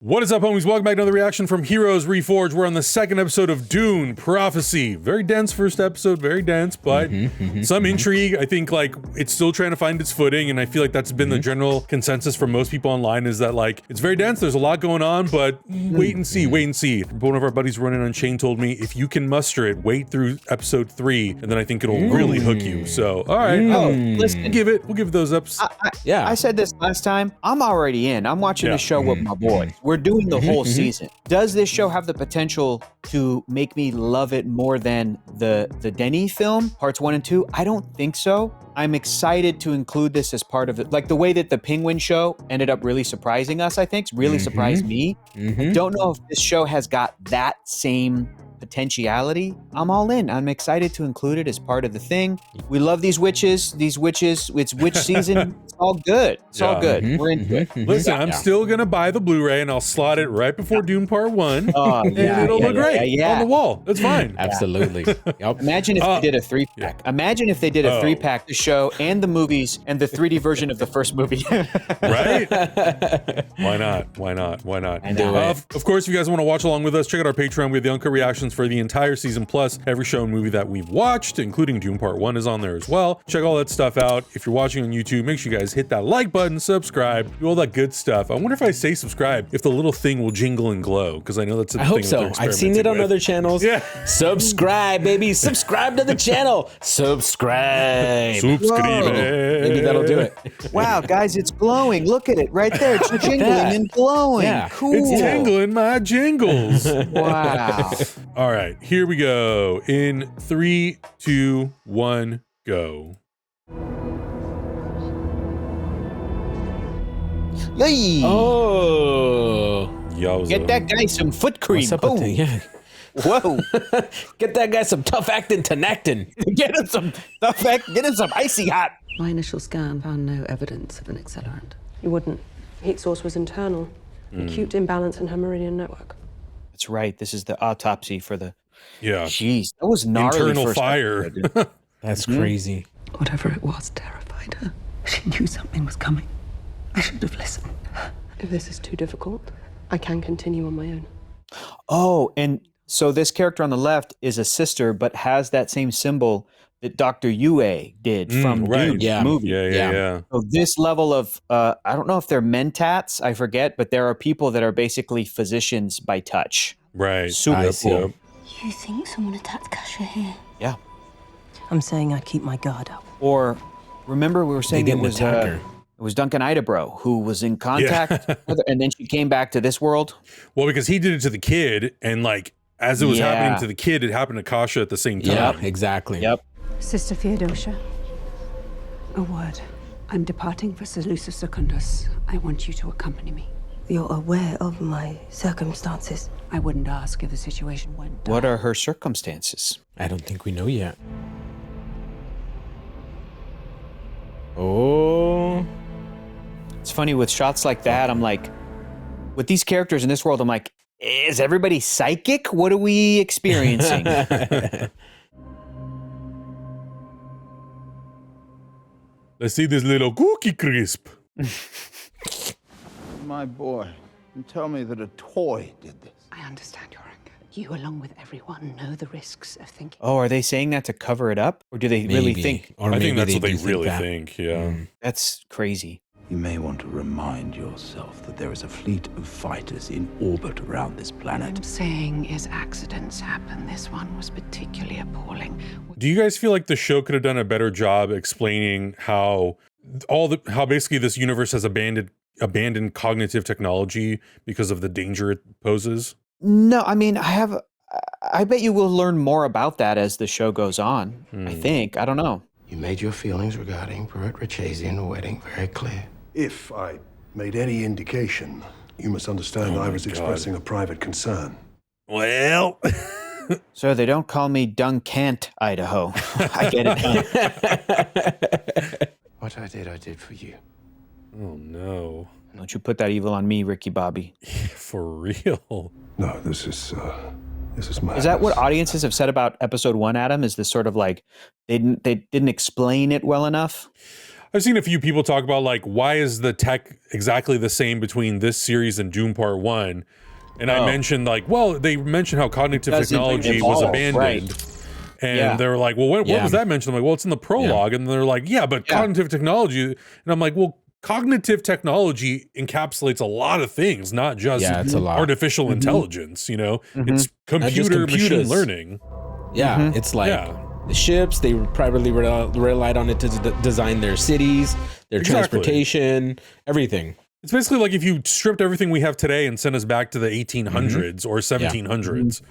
What is up, homies? Welcome back to another reaction from Heroes Reforged. We're on the second episode of Dune, Prophecy. Very dense first episode, very dense, but some intrigue. I think like it's still trying to find its footing, and I feel like that's been the general consensus from most people online is that like it's very dense, there's a lot going on, but wait and see, wait and see. One of our buddies running on Chain told me if you can muster it, wait through episode 3, and then I think it'll really hook you. So, all right, listen, we'll give those ups. I said this last time. I'm already in. I'm watching the show with my boy. We're doing the whole season. Does this show have the potential to make me love it more than the Denis film, parts 1 and 2? I don't think so. I'm excited to include this as part of it. Like the way that the Penguin show ended up really surprising us, I think, really surprised me. I don't know if this show has got that same potentiality. I'm all in. I'm excited to include it as part of the thing. We love these witches. It's witch season. It's all good. It's all good. We're into it. Listen, I'm still gonna buy the Blu-ray and I'll slot it right before Dune Part 1. And it'll look great on the wall. That's fine. Absolutely. Yep. Imagine if they did a 3-pack. Imagine if they did a 3-pack, the show and the movies and the 3D version of the first movie. Right? Why not? Why not? Why not? Of course, if you guys want to watch along with us, check out our Patreon. We have the uncut reactions for the entire season, plus every show and movie that we've watched, including Dune Part 1 is on there as well. Check all that stuff out. If you're watching on YouTube, make sure you guys hit that like button, subscribe, do all that good stuff. I wonder if I say subscribe, if the little thing will jingle and glow, because I know that's a thing. I hope so. I've seen it on other channels. Yeah. Subscribe, baby. Subscribe to the channel. Subscribe. Maybe that'll do it. Wow, guys, it's glowing. Look at it right there. It's jingling and glowing. Yeah. Cool. It's tingling my jingles. Wow. All right, here we go. In 3, 2, 1, go. Hey. Oh. Yowza. Get that guy some foot cream. What's up with the, yeah. Whoa. Get that guy some tough acting tenactin. Get him some tough act. Get him some icy hot. My initial scan found no evidence of an accelerant. You wouldn't. Heat source was internal. Acute imbalance in her meridian network. That's right. This is the autopsy for the... Yeah. Jeez, that was gnarly. Internal first fire. episode. That's crazy. Whatever it was terrified her. She knew something was coming. I should have listened. If this is too difficult, I can continue on my own. Oh, and so this character on the left is a sister, but has that same symbol that Dr. Yue did from Dune movie. Yeah. So this level of, I don't know if they're mentats, I forget, but there are people that are basically physicians by touch. Right. Super cool. You think someone attacked Kasha here? Yeah. I'm saying I'd keep my guard up. Or remember we were saying it was Duncan Idaho who was in contact with her, and then she came back to this world. Well, because he did it to the kid, and like as it was happening to the kid, it happened to Kasha at the same time. Yeah, exactly. Yep. Sister Theodosia, a word. I'm departing for Seleucus Secundus. I want you to accompany me. You're aware of my circumstances. I wouldn't ask if the situation went down. What are her circumstances? I don't think we know yet. Oh. It's funny with shots like that, I'm like, with these characters in this world, I'm like, is everybody psychic? What are we experiencing? Let's see this little cookie crisp. My boy, and tell me that a toy did this. I understand your anger. You, along with everyone, know the risks of thinking. Oh, are they saying that to cover it up? Or do they really think? Or I think that's what they do really that. think, yeah. That's crazy. You may want to remind yourself that there is a fleet of fighters in orbit around this What planet. I'm saying is accidents happen. This one was particularly appalling. Do you guys feel like the show could have done a better job explaining how basically this universe has abandoned cognitive technology because of the danger it poses? No, I mean, I bet you will learn more about that as the show goes on. I think. I don't know. You made your feelings regarding Perret Rachazian wedding very clear. If I made any indication, you must understand I was expressing a private concern. Well... So they don't call me Duncan Idaho. I get it. What I did for you. Oh, no. Don't you put that evil on me, Ricky Bobby. For real. No, this is my. Is that what audiences have said about episode 1, Adam? Is this sort of like they didn't explain it well enough? I've seen a few people talk about like, why is the tech exactly the same between this series and Dune Part 1? And I mentioned like, well, they mentioned how cognitive technology was abandoned. Right. And they were like, well, what was that mentioned? I'm like, well, it's in the prologue. And they're like, yeah, but cognitive technology. And I'm like, well, cognitive technology encapsulates a lot of things, not just artificial intelligence, you know? It's computer machine learning. Yeah, it's like the ships, they primarily relied on it to design their cities, their transportation, everything. It's basically like if you stripped everything we have today and sent us back to the 1800s or 1700s.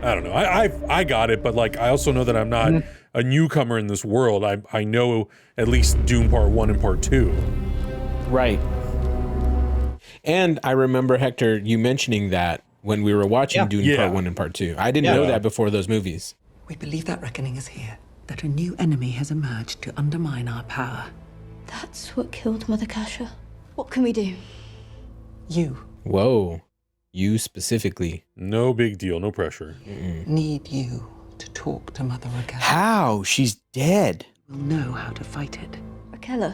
I don't know. I got it, but like I also know that I'm not a newcomer in this world. I know at least Dune Part 1 and Part 2. Right. And I remember, Hector, you mentioning that when we were watching Dune Part 1 and Part 2. I didn't know that before those movies. We believe that reckoning is here, that a new enemy has emerged to undermine our power. That's what killed Mother Kasha. What can we do? You. Whoa. You specifically. No big deal. No pressure. Need you to talk to Mother Raquel. How? She's dead. We'll know how to fight it. Raquel.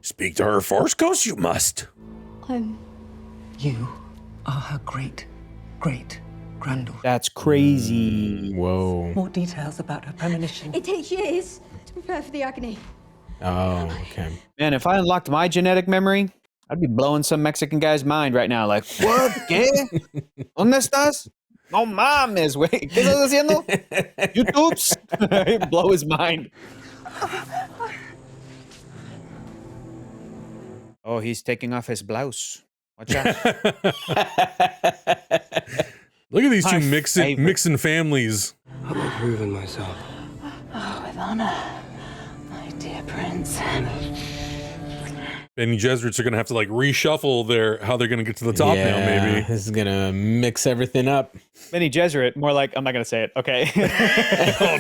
Speak to her, Force Ghost, you must. You are her great-great-granddaughter. That's crazy. Whoa. More details about her premonition. It takes years to prepare for the agony. Oh, okay. Man, if I unlocked my genetic memory, I'd be blowing some Mexican guy's mind right now. Like, what? ¿Qué? ¿Dónde estás? No mames, güey. ¿Qué estás haciendo? YouTube's? Blow his mind. Oh, he's taking off his blouse. Watch out. Look at these two mixing families. I'm improving myself. Oh, with honor, my dear prince. Bene Gesserits are going to have to like reshuffle how they're going to get to the top now, maybe. This is going to mix everything up. Bene Gesserit, more like, I'm not going to say it, okay? Oh,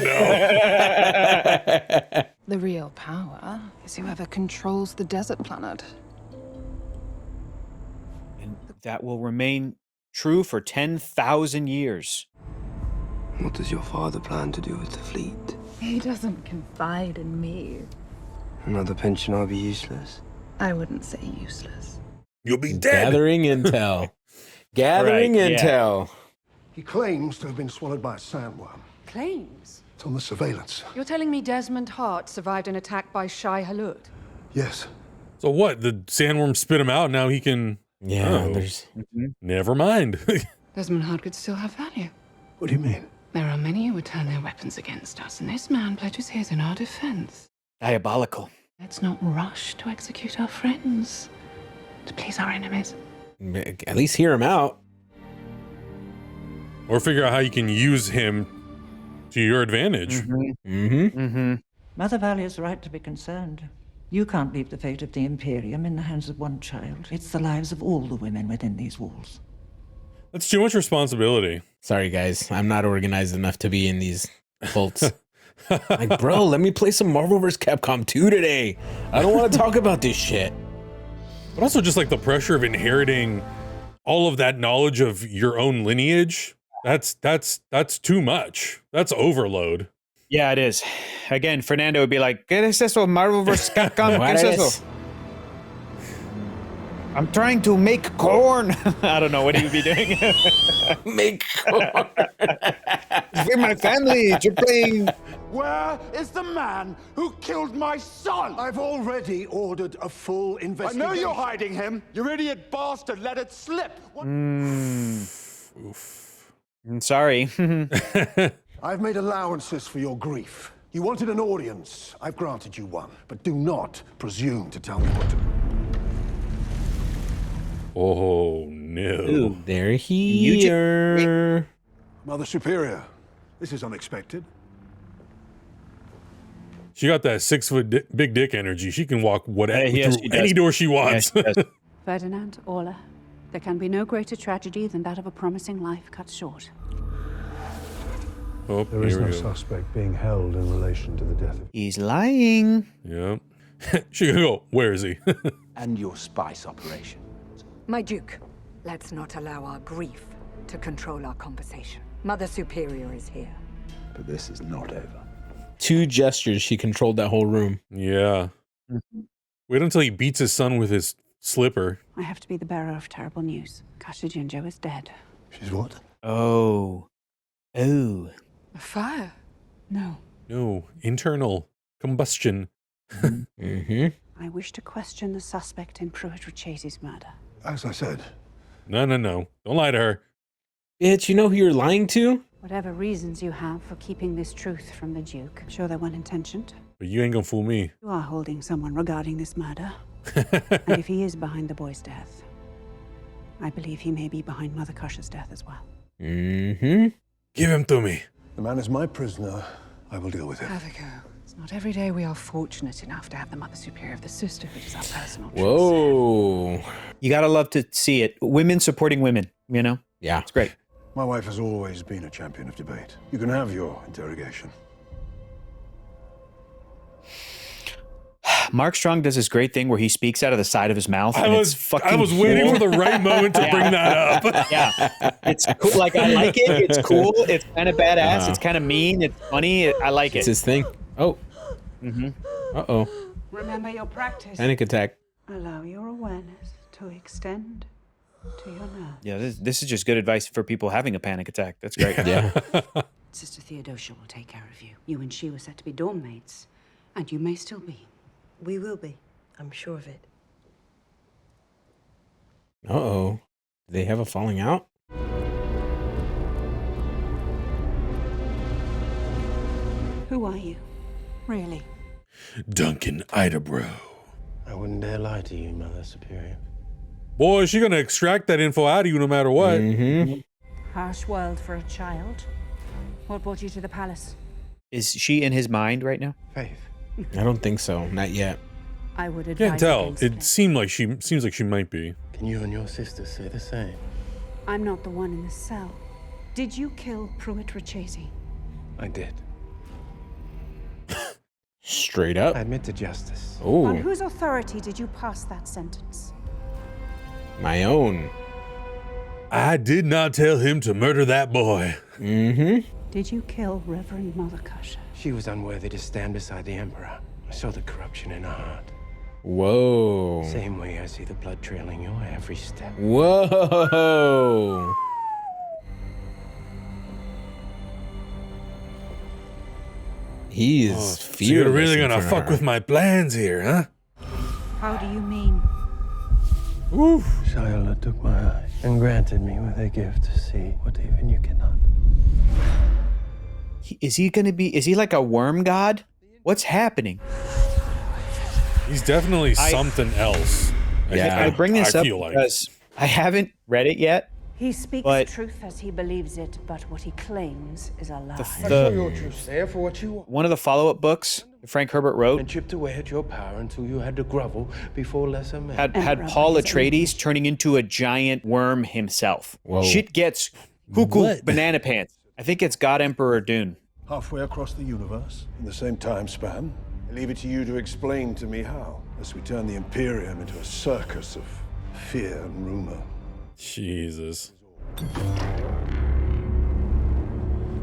no. The real power is whoever controls the desert planet. And that will remain true for 10,000 years. What does your father plan to do with the fleet? He doesn't confide in me. Another pinch and I'll be useless. I wouldn't say useless. You'll be dead. Gathering intel. Gathering intel. He claims to have been swallowed by a sandworm. Claims? It's on the surveillance. You're telling me Desmond Hart survived an attack by Shai Hulud? Yes. So what? The sandworm spit him out. Now he can. Yeah, Never mind. Desmond Hart could still have value. What do you mean? There are many who would turn their weapons against us, and this man pledges his in our defense. Diabolical. Let's not rush to execute our friends, to please our enemies. At least hear him out. Or figure out how you can use him to your advantage. Mother Valia's right to be concerned. You can't leave the fate of the Imperium in the hands of one child. It's the lives of all the women within these walls. That's too much responsibility. Sorry, guys. I'm not organized enough to be in these cults. Like, bro, let me play some Marvel vs. Capcom 2 today. I don't want to talk about this shit. But also just like the pressure of inheriting all of that knowledge of your own lineage. That's too much. That's overload. Yeah, it is. Again, Fernando would be like, ¿Qué es eso? Marvel vs. Capcom? ¿Qué es eso? I'm trying to make corn. I don't know what he would be doing. Make corn. With my family, you're playing. Where is the man who killed my son? I've already ordered a full investigation. I know you're hiding him. You idiot bastard let it slip. Sorry. I've made allowances for your grief. You wanted an audience. I've granted you one. But do not presume to tell me what to do. Oh, no. They're here. Mother Superior, this is unexpected. She got that 6-foot big dick energy. She can walk whatever Yes, through any door she wants. Yes, she does. Ferdinand, Orla, there can be no greater tragedy than that of a promising life cut short. Oh, There is here we no go. suspect being held in relation to the death of... He's lying. Yeah. She can go, where is he? And your spice operation. My Duke, let's not allow our grief to control our conversation. Mother Superior is here. But this is not over. 2 gestures, she controlled that whole room. Yeah. Wait until he beats his son with his slipper. I have to be the bearer of terrible news. Kasha Jinjo is dead. She's what? Oh. Oh. A fire? No. No, internal combustion. I wish to question the suspect in Pruitt Richese's murder. As I said. No. Don't lie to her. Bitch, you know who you're lying to? Whatever reasons you have for keeping this truth from the Duke, I'm sure they're well intentioned. But you ain't gonna fool me. You are holding someone regarding this murder. And if he is behind the boy's death, I believe he may be behind Mother Kasha's death as well. Give him to me. The man is my prisoner. I will deal with him. Have a go. It's not every day we are fortunate enough to have the Mother Superior of the Sisterhood as our personal choice. Whoa. You gotta love to see it. Women supporting women, you know? Yeah. It's great. My wife has always been a champion of debate. You can have your interrogation. Mark Strong does this great thing where he speaks out of the side of his mouth. I was waiting for the right moment to bring that up. Yeah. It's cool. Like, I like it. It's cool. It's kind of badass. It's kind of mean. It's funny. I like it. It's his thing. Oh. Uh-oh. Remember your practice. Panic attack. Allow your awareness to extend to your nerves. Yeah, this is just good advice for people having a panic attack. That's great. Yeah. Sister Theodosia will take care of you. You and she were set to be dorm mates, and you may still be. We will be. I'm sure of it. Uh-oh. Do they have a falling out? Who are you? Really? Duncan Idaho. I wouldn't dare lie to you, Mother Superior. Boy, is she gonna extract that info out of you no matter what. Harsh world for a child. What brought you to the palace? Is she in his mind right now? Faith. I don't think so. Not yet. I would advise Can't tell. against It seems like she might be. Can you and your sister say the same? I'm not the one in the cell. Did you kill Pruitt Richese? I did. Straight up. I admit to justice. On Oh, whose authority did you pass that sentence? my own. I did not tell him to murder that boy. Did you kill Reverend Mother Kasha? She was unworthy to stand beside the Emperor. I saw the corruption in her heart. Whoa. Same way I see the blood trailing your every step. Whoa. He is So fearless. you're really in gonna front of fuck her. with my plans here, huh? How do you mean? Oof. Shayla took my eyes and granted me with a gift to see what even you cannot. Is he like a worm god? What's happening? He's definitely something else. I bring this up feel like. because I haven't read it yet. He speaks But- truth as he believes it, but what he claims is a lie. Your truth, say it for what you want. One of the follow-up books Frank Herbert wrote And chipped away at your power until you had to grovel before lesser men. had Paul Atreides turning into a giant worm himself. Whoa. Shit gets cuckoo banana pants. I think it's God Emperor Dune. Halfway across the universe, in the same time span. I leave it to you to explain to me how, as we turn the Imperium into a circus of fear and rumor. Jesus.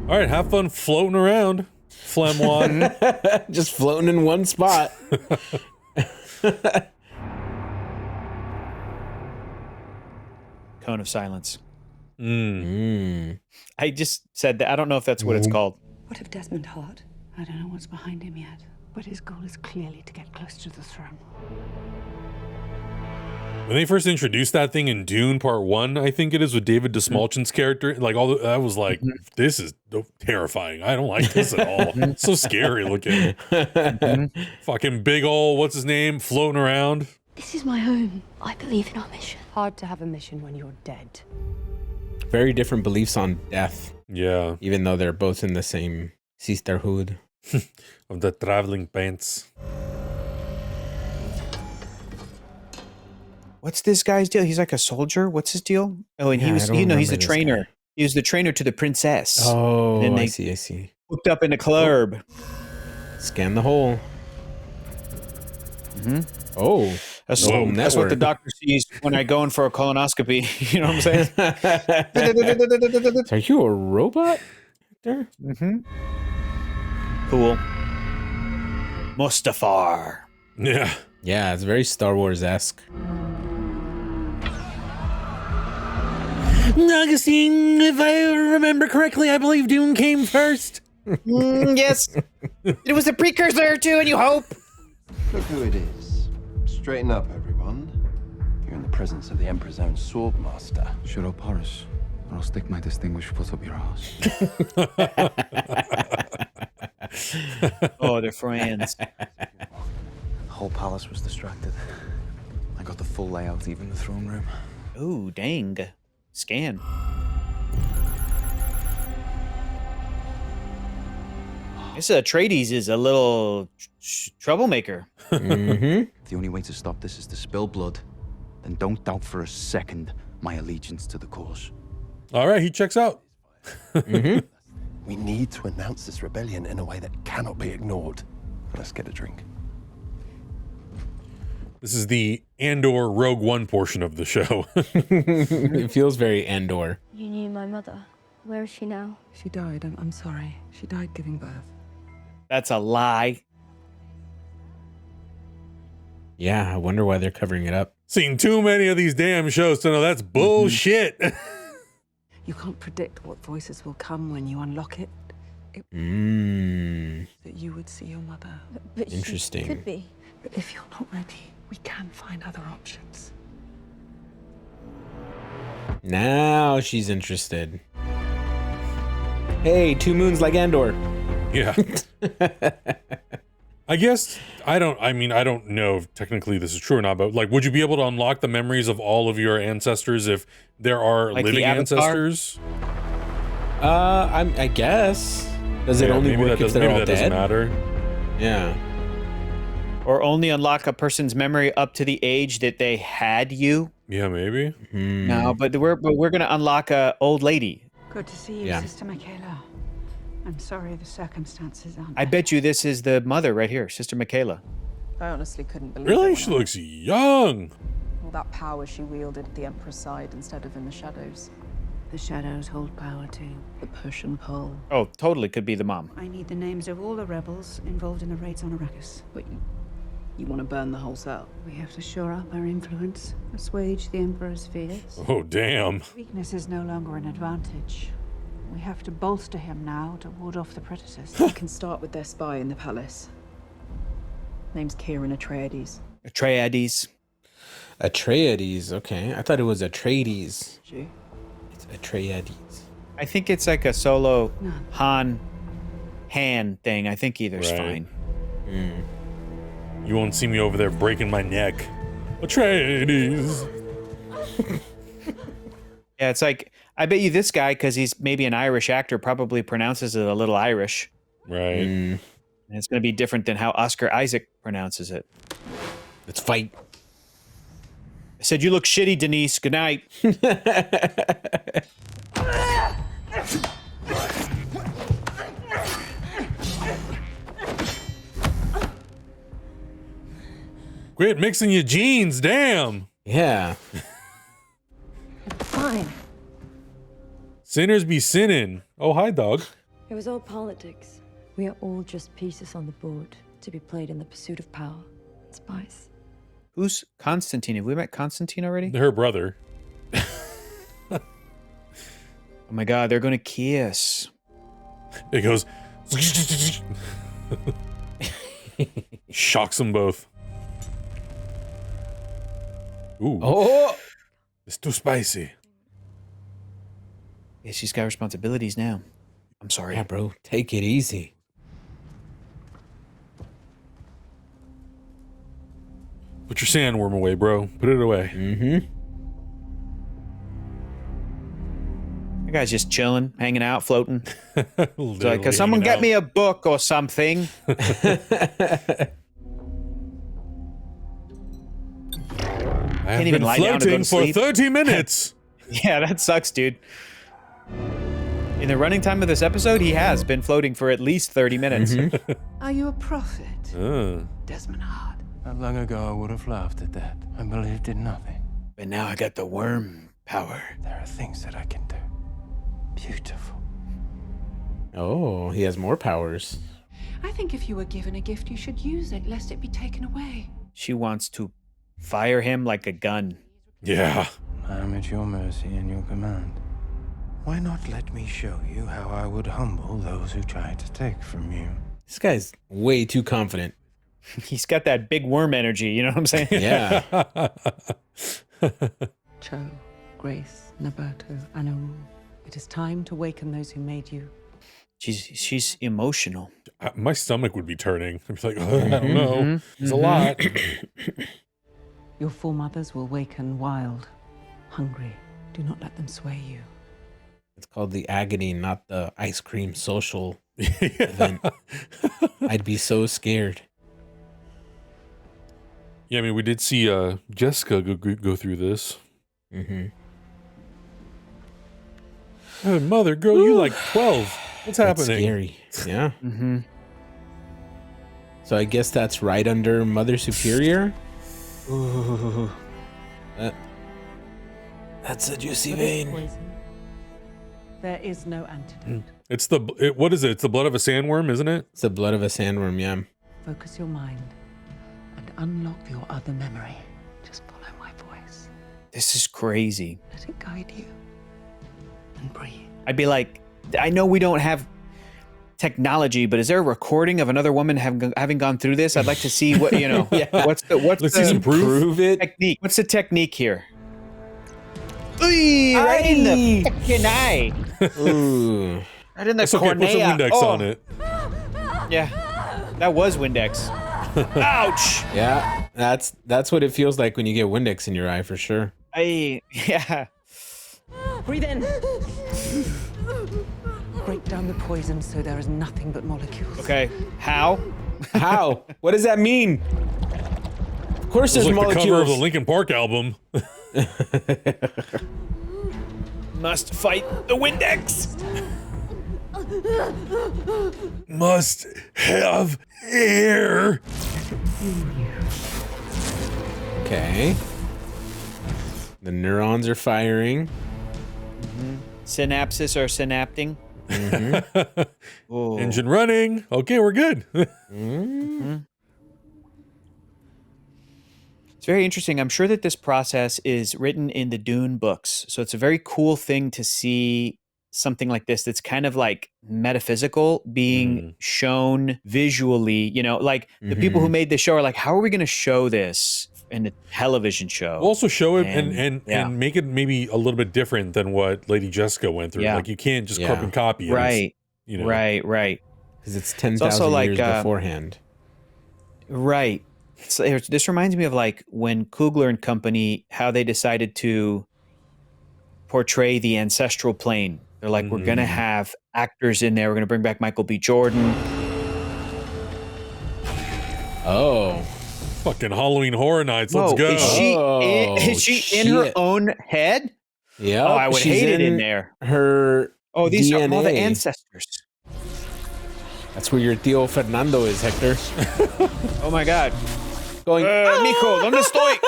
All right, have fun floating around, Flemwad. Just floating in one spot. Cone of Silence. I just said that. I don't know if that's what it's called. What of Desmond Hart? I don't know what's behind him yet, but his goal is clearly to get close to the throne. When they first introduced that thing in Dune Part 1, I think it is, with David Desmalchin's character, like I was like, this is terrifying. I don't like this at all. It's so scary looking. Fucking big ol', what's his name, floating around. This is my home. I believe in our mission. Hard to have a mission when you're dead. Very different beliefs on death, Yeah, even though they're both in the same sisterhood. of the traveling pants. What's this guy's deal? He's like a soldier. What's his deal? Oh, and Yeah, I don't he's the remember this trainer. guy. He was the trainer to the princess. Oh, And then I they see. hooked up in a club. Scan the hole. Oh, That's, the whole that's what the network. doctor sees when I go in for a colonoscopy. You know what I'm saying? Are you a robot? Hector? Cool. Mustafar. Yeah. Yeah, it's very Star Wars-esque. Augustine, if I remember correctly, I believe Dune came first. Yes. It was the precursor to A New Hope. Look who it is. Straighten up, everyone. You're in the presence of the Emperor's own sword master. Shut up, Horace, or I'll stick my distinguished foot up your ass. Oh, they're friends. The whole palace was distracted. I got the full layout, even the throne room. Ooh, dang. Scan. This Atreides is a little troublemaker. If the only way to stop this is to spill blood, then don't doubt for a second my allegiance to the cause. All right, he checks out. We need to announce this rebellion in a way that cannot be ignored. Let's get a drink. This is the Andor Rogue One portion of the show. It feels very Andor. You knew my mother. Where is she now? She died. I'm sorry. She died giving birth. That's a lie. Yeah, I wonder why they're covering it up. Seen too many of these damn shows to know that's bullshit. You can't predict what voices will come when you unlock it. That you would see your mother. But Interesting. She could be. But if you're not ready, we can find other options. Now she's interested. Hey, 2 moons like Andor. Yeah. I guess I don't know if technically this is true or not, but like, would you be able to unlock the memories of all of your ancestors if there are Like living the Avatar? ancestors? I guess. Does it only work if they're all that doesn't dead? matter. Yeah. Or only unlock a person's memory up to the age that they had you. Yeah, maybe. No, but we're gonna unlock a old lady. Good to see you, Yeah. Sister Michaela. I'm sorry the circumstances aren't. I bet you this is the mother right here, Sister Michaela. I honestly couldn't believe Really? it. She looks young. All that power she wielded at the Emperor's side instead of in the shadows. The shadows hold power too. The push and pull. Oh, totally could be the mom. I need the names of all the rebels involved in the raids on Arrakis. But you want to burn the whole cell? We have to shore up our influence, assuage the Emperor's fears. Oh, damn. Weakness is no longer an advantage. We have to bolster him now to ward off the predators. You can start with their spy in the palace. Name's Kieran Atreides. Atreides. Atreides, okay. I thought it was Atreides. You? It's Atreides. I think it's like a solo Han thing. I think either's Right. fine. You won't see me over there breaking my neck. Atreides. Yeah, it's like, I bet you this guy, because he's maybe an Irish actor, probably pronounces it a little Irish. Right. And it's going to be different than how Oscar Isaac pronounces it. Let's fight. I said, you look shitty, Denise. Good night. Quit mixing your jeans, damn. Yeah. Fine. Sinners be sinning. Oh, hi, dog. It was all politics. We are all just pieces on the board to be played in the pursuit of power and spice. Who's Constantine? Have we met Constantine already? Her brother. Oh my god, they're going to kiss. It goes. Shocks them both. Ooh. Oh! It's too spicy. Yeah, she's got responsibilities now. I'm sorry. Yeah, bro. Take it easy. Put your sandworm away, bro. Put it away. Mm-hmm. That guy's just chilling, hanging out, floating. It's like, Literally can someone hanging get out. me a book or something? I have Can't even been lie down to go floating to for sleep. 30 minutes. Yeah, that sucks, dude. In the running time of this episode, he has been floating for at least 30 minutes. Are you a prophet? Desmond Hart. Not long ago, I would have laughed at that. I believed in nothing. But now I got the worm power. There are things that I can do. Beautiful. Oh, he has more powers. I think if you were given a gift, you should use it, lest it be taken away. She wants to fire him like a gun. Yeah. I am at your mercy and your command. Why not let me show you how I would humble those who try to take from you? This guy's way too confident. He's got that big worm energy, you know what I'm saying? Yeah. Cho, Grace, Naberto, Anaru. It is time to waken those who made you. She's emotional. My stomach would be turning. I'd be like, I don't know. It's a lot. Your foremothers will waken wild, hungry. Do not let them sway you. It's called the agony, not the ice cream social event. I'd be so scared. Yeah, I mean, we did see Jessica go through this. Mm-hmm. Oh, mother, girl, you like 12. What's That's happening? scary. Yeah. Mm-hmm. So I guess that's right under Mother Superior. Ooh. That's a juicy For this vein. poison, there is no antidote. It's what is it? It's the blood of a sandworm, isn't it? It's the blood of a sandworm, yeah. Focus your mind and unlock your other memory. Just follow my voice. This is crazy. Let it guide you. And breathe. I'd be like, I know we don't have technology, but is there a recording of another woman having gone through this? I'd like to see what, you know, what's Let's see some proof. technique? What's the technique here? Ooh, right in the fucking eye. Ooh. Right in the It's okay, cornea. put some Windex on it. Yeah, that was Windex. Ouch. Yeah, that's what it feels like when you get Windex in your eye, for sure. Yeah. Breathe in. Break down the poison so there is nothing but molecules. Okay, how? How? What does that mean? Of course there's It's like molecules. the cover of the Linkin Park album. Must fight the Windex. Must have air. Okay. The neurons are firing. Synapses are synapting. Engine running. Okay, we're good. It's very interesting. I'm sure that this process is written in the Dune books. So it's a very cool thing to see something like this that's kind of like metaphysical being shown visually. You know, like the people who made the show are like, how are we going to show this in a television show? We'll also show it And and make it maybe a little bit different than what Lady Jessica went through. Yeah. Like you can't just carbon copy it. Right. You know. Right. Because it's also 10,000 like, years beforehand. Right. This reminds me of like when Coogler and company, how they decided to portray the ancestral plane. They're like, we're going to have actors in there. We're going to bring back Michael B. Jordan. Oh. Fucking Halloween Horror Nights. Let's go. Is she in her own head? Yeah. Oh, I would hate it in there. Her Oh, these DNA. are all the ancestors. That's where your tío Fernando is, Hector. Oh my God. Going, mijo, ¿dónde estoy?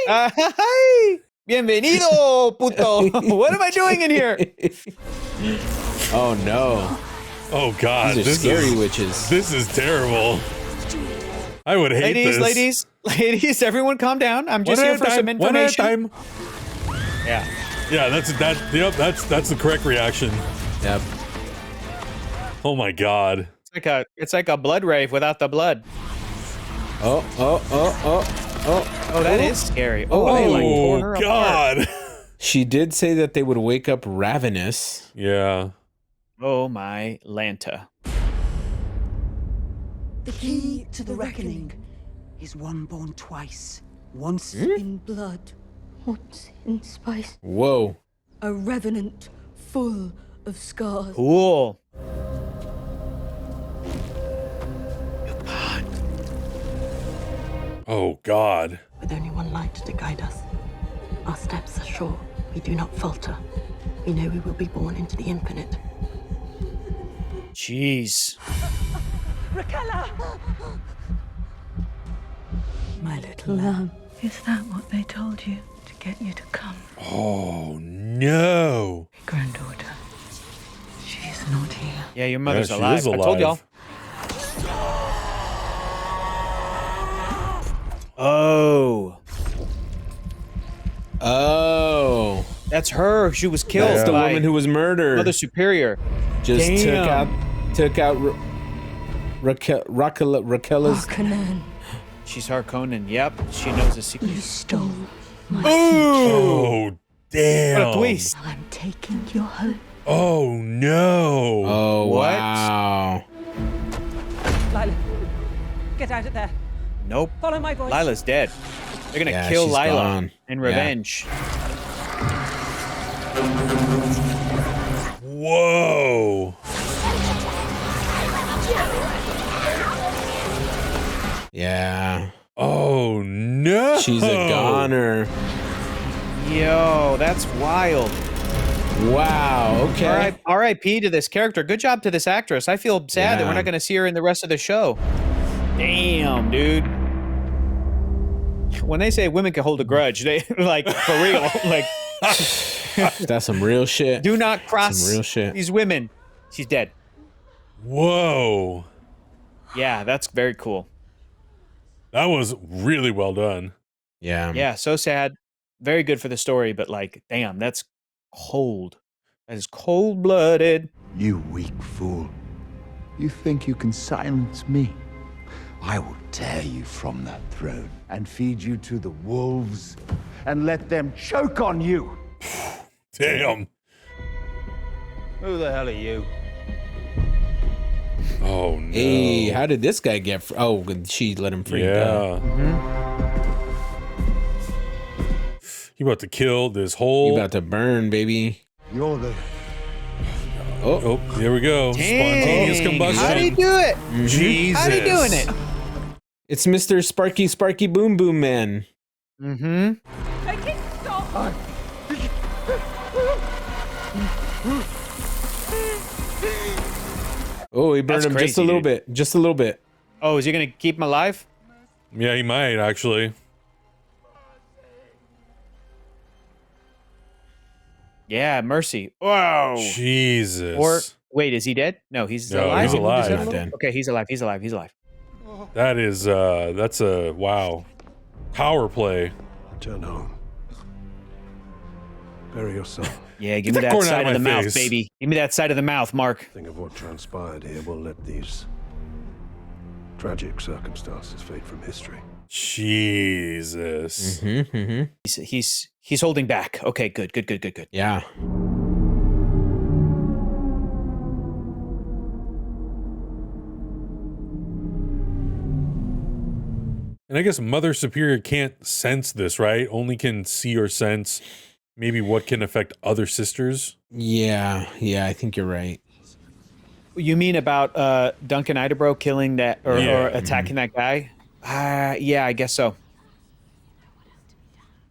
Ay, bienvenido, puto. What am I doing in here? Oh no. Oh God. These are scary witches. This is terrible. I would hate this. Ladies, everyone calm down. I'm just here for some information. One at a time. Yeah, that's the correct reaction. Yep. Oh my God. It's like a blood rave without the blood. Oh, that is scary. Oh, they like tore her God. apart. She did say that they would wake up ravenous. Yeah. Oh my Lanta. The key to the reckoning is one born twice. Once in blood, once in spice. Whoa. A revenant full of scars. Cool. Oh God. With only one light to guide us. Our steps are sure. We do not falter. We know we will be born into the infinite. Jeez. Raquella! My little lamb. Is that what they told you to get you to come? Oh no. Granddaughter. She's not here. Yeah, your mother's she alive. is I told y'all. Oh. Oh. That's her. She was killed. That's the by woman who was murdered. Mother Superior. Just Damn. took out Raquel's. Harkonnen. She's Harkonnen. Yep. She knows the secret. You stole my Oh, damn. What a twist. I'm taking your hope. Oh, no. Oh, What? wow. Lila, get out of there. Nope. Follow my voice. Lila's dead. They're gonna Yeah, kill she's Lila gone. in Yeah. revenge. Whoa. Yeah. Oh, no. She's a goner. Yo, that's wild. Wow. Okay. R.I.P. to this character. Good job to this actress. I feel sad that Yeah. we're not gonna see her in the rest of the show. Damn, dude. When they say women can hold a grudge, they like for real. Like That's some real shit. do not cross Some real shit. these women. She's dead. Whoa. Yeah, that's very cool. That was really well done. Yeah. Yeah, so sad. Very good for the story, but like, damn, that's cold. That is cold-blooded. You weak fool. You think you can silence me? I will tear you from that throne and feed you to the wolves and let them choke on you. Damn. Who the hell are you? Oh, no. Hey, how did this guy get? Oh, she let him free. Yeah. He about to kill this whole. You about to burn, baby. You're the. Oh, here we go. Spontaneous combustion. How do you do it? Jesus. How are you doing it? It's Mr. Sparky Boom Boom Man. Mm-hmm. Make it stop. Oh, he burned That's him just crazy, a little dude. bit. Just a little bit. Oh, is he gonna keep him alive? Yeah, he might actually. Yeah, mercy. Whoa. Jesus. Or wait, is he dead? No, he's No, alive. he's alive. He's not dead. Okay, he's alive. He's alive. He's alive. That is that's a wow. Power play. Return home. Bury your son. Yeah, give Get me that that corn out side of of the my mouth, face. baby. Give me that side of the mouth, Mark. Think of what transpired here. We'll let these tragic circumstances fade from history. Jesus. He's holding back. Okay, good. Yeah. And I guess Mother Superior can't sense this, right? Only can see or sense maybe what can affect other sisters. Yeah. I think you're right. You mean about Duncan Idaho killing that or attacking that guy? Yeah, I guess so.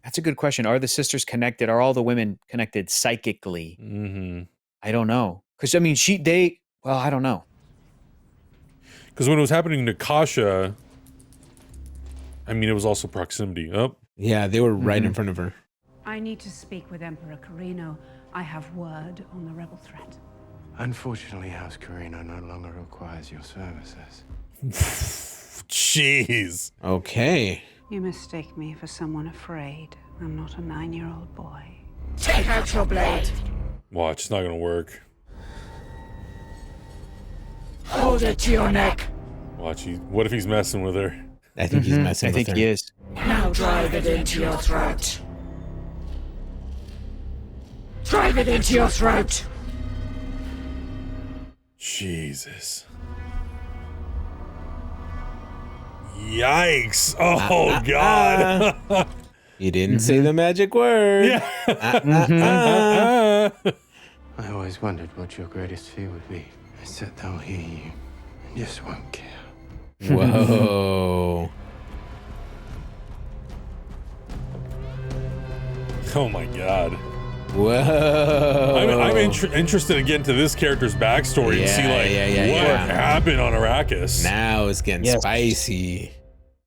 That's a good question. Are the sisters connected? Are all the women connected psychically? Mm-hmm. I don't know. Because I mean, well, I don't know. Because when it was happening to Kasha, I mean, it was also proximity. Oh, Yeah, they were right in front of her. I need to speak with Emperor Carino. I have word on the rebel threat. Unfortunately, House Carino no longer requires your services. jeez. Okay. You mistake me for someone afraid. I'm not a 9-year-old boy. Take out your blade. Watch, it's not gonna work. Hold it to your neck. Watch, what if he's messing with her? I think he's messing with her. I think he is. Now drive it into your throat. Drive it into your throat. Jesus. Yikes. Oh, God. You didn't say the magic word. Yeah. I always wondered what your greatest fear would be. I said they'll hear you and just won't care. Whoa. Oh, my God. Whoa. I'm interested again to this character's backstory and see what happened on Arrakis. Now it's getting spicy.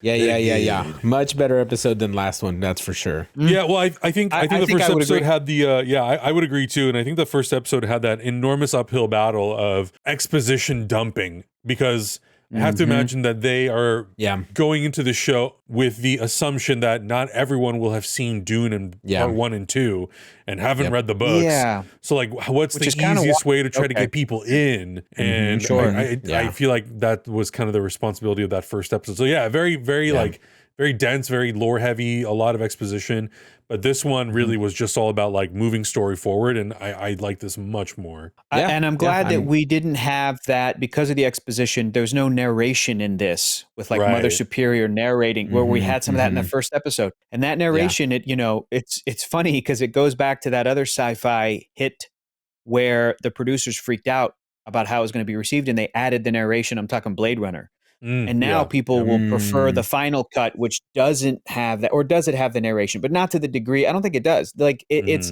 Yeah. Much better episode than last one, that's for sure. Yeah, well, I think the first episode agree. had the I would agree too, and I think the first episode had that enormous uphill battle of exposition dumping because I have to imagine that they are going into the show with the assumption that not everyone will have seen Dune and part 1 and 2 and haven't read the books. Yeah. So like, what's the easiest way to try to get people in? And I feel like that was kind of the responsibility of that first episode. So yeah, very, very like very dense, very lore heavy, a lot of exposition. But this one really was just all about like moving story forward, and I like this much more. And I'm glad that we didn't have that because of the exposition. There's no narration in this with like Mother Superior narrating, where we had some of that in the first episode. And that narration, it's funny because it goes back to that other sci-fi hit where the producers freaked out about how it was going to be received, and they added the narration. I'm talking Blade Runner. And now people will prefer the final cut, which doesn't have that, or does it have the narration, but not to the degree. I don't think it does. Like it's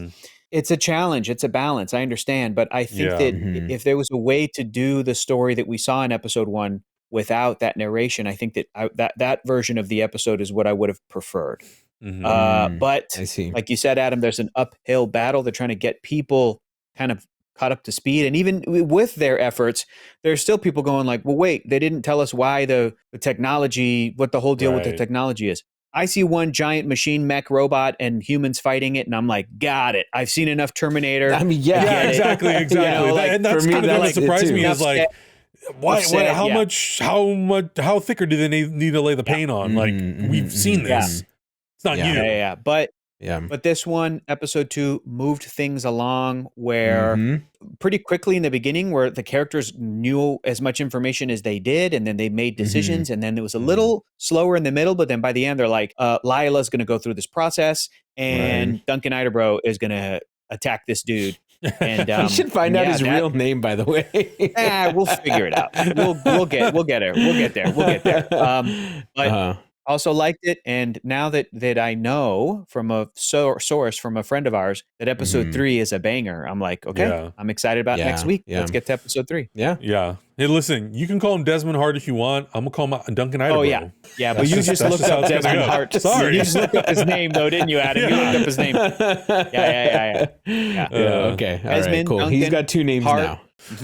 a challenge. It's a balance. I understand. But I think that if there was a way to do the story that we saw in episode 1 without that narration, I think that that version of the episode is what I would have preferred. But I see. Like you said, Adam, there's an uphill battle. They're trying to get people kind of caught up to speed. And even with their efforts, there's still people going like, well, wait, they didn't tell us why the technology, what the whole deal with the technology is. I see one giant machine mech robot and humans fighting it, and I'm like, got it. I've seen enough Terminator. I mean, exactly. And that's kind of what surprised me is like, how thicker do they need to lay the paint on? Like, we've seen this. It's not you. But this one, episode 2, moved things along where pretty quickly in the beginning, where the characters knew as much information as they did, and then they made decisions, and then it was a little slower in the middle, but then by the end, they're like, Lila's going to go through this process, and Duncan Idaho is going to attack this dude. And you should find out his real name, by the way. We'll figure it out. We'll get there. We'll get there. But also liked it, and now that I know from a source from a friend of ours that episode 3 is a banger, I'm like, okay, I'm excited about next week. Let's get to episode 3. Yeah. Hey, listen, you can call him Desmond Hart if you want. I'm gonna call him Duncan Idaho. Oh yeah, but you just looked up Desmond Hart. Sorry, you just looked up his name though, didn't you, Adam? You looked up his name. Yeah. Okay, all right, cool. Duncan, he's got 2 names Hart. now.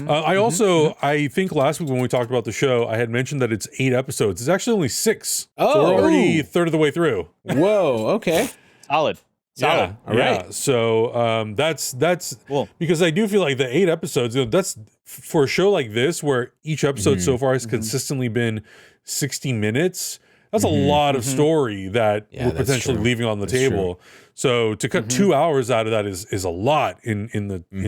I also, I think last week when we talked about the show, I had mentioned that it's 8 episodes. It's actually only 6. Oh, so we're already a third of the way through. Whoa, okay. Solid. All right. So that's cool, because I do feel like the 8 episodes, that's for a show like this where each episode so far has consistently been 60 minutes. That's a lot of story that we're potentially leaving on the table. So to cut 2 hours out of that is a lot in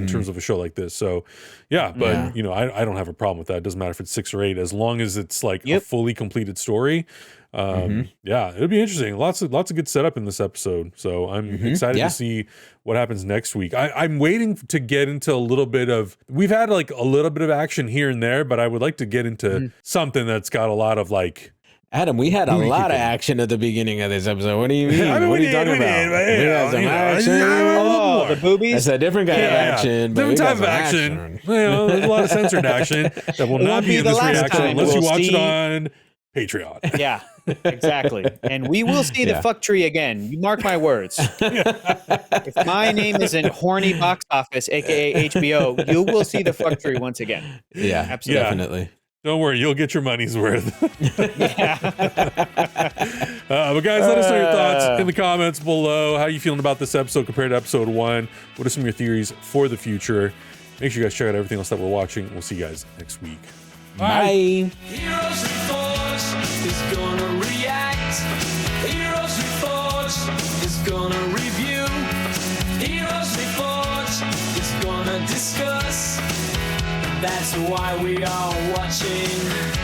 terms of a show like this. So but I don't have a problem with that. It doesn't matter if it's 6 or 8, as long as it's like a fully completed story. It'll be interesting. Lots of good setup in this episode. So I'm excited to see what happens next week. I'm waiting to get into a little bit of, we've had like a little bit of action here and there, but I would like to get into something that's got a lot of like, Adam, we had a lot of action at the beginning of this episode. What do you mean? What are you talking about? We had some action. Oh, the boobies? That's a different kind of action. Different type of action. There's a lot of censored action that will not be in this reaction unless you watch it on Patreon. Yeah, exactly. And we will see the fuck tree again. You mark my words. If my name is in horny box office, aka HBO, you will see the fuck tree once again. Yeah, absolutely. Definitely. Don't worry, you'll get your money's worth. But guys, let us know your thoughts in the comments below. How are you feeling about this episode compared to episode 1? What are some of your theories for the future? Make sure you guys check out everything else that we're watching. We'll see you guys next week. Bye. Heroes Reforged is gonna react. Heroes Reforged is gonna review. Heroes Reforged is gonna discuss. That's why we are watching.